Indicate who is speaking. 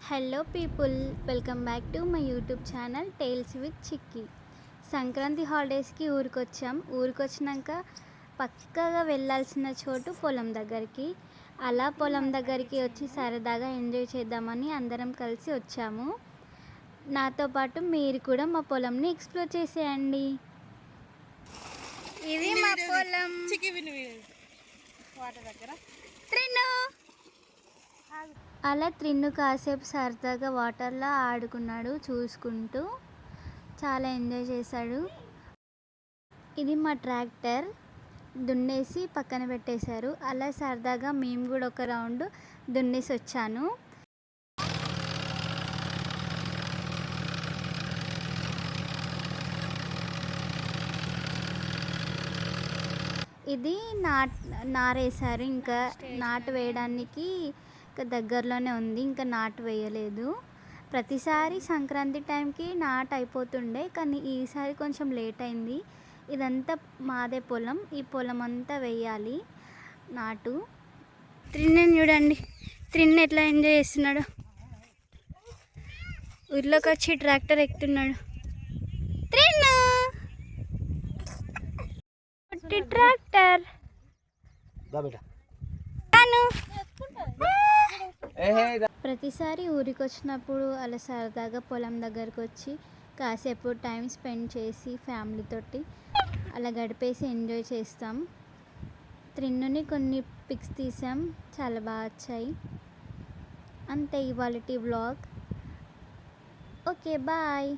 Speaker 1: Hello people, welcome back to my YouTube channel tales with Chikki. Sankranti హాలిడేస్కి ఊరికొచ్చాం. ఊరికొచ్చినాక పక్కగా వెళ్ళాల్సిన చోటు పొలం దగ్గరికి. అలా పొలం దగ్గరికి వచ్చి సరదాగా ఎంజాయ్ చేద్దామని అందరం కలిసి వచ్చాము. నాతో పాటు మీరు కూడా మా పొలంని ఎక్స్ప్లోర్ చేసేయండి. ఇది మా పొలం. అలా త్రిన్ను కాసేపు సరదాగా వాటర్లో ఆడుకున్నాడు చూసుకుంటూ. చాలా ఎంజాయ్ చేశాడు. ఇది మా ట్రాక్టర్ దున్నేసి పక్కన పెట్టేశారు. అలా సరదాగా మేము కూడా ఒక రౌండ్ దున్నేసి వచ్చాను. ఇది నారేశారు. ఇంకా నాటు వేయడానికి దగ్గరలోనే ఉంది. ఇంకా నాటు వేయలేదు. ప్రతిసారి సంక్రాంతి టైంకి నాటు అయిపోతుండే, కానీ ఈసారి కొంచెం లేట్ అయింది. ఇదంతా మాదే పొలం. ఈ పొలం అంతా వేయాలి నాటు. త్రిన్నని చూడండి, త్రిన్న ఎట్లా ఎంజాయ్ చేస్తున్నాడు. ఊర్లోకి వచ్చి ట్రాక్టర్ ఎక్కుతున్నాడు. త్రిన్ను ట్రాక్టర్ ప్రతిసారి ఊరికి వచ్చినప్పుడు అలా సరదాగా పొలం దగ్గరకు వచ్చి కాసేపు టైం స్పెండ్ చేసి ఫ్యామిలీతోటి అలా గడిపేసి ఎంజాయ్ చేస్తాం. త్రిన్నుని కొన్ని పిక్స్ తీసాం, చాలా బాగా వచ్చాయి. అంతే ఇవాళటి వ్లాగ్. Okay, bye.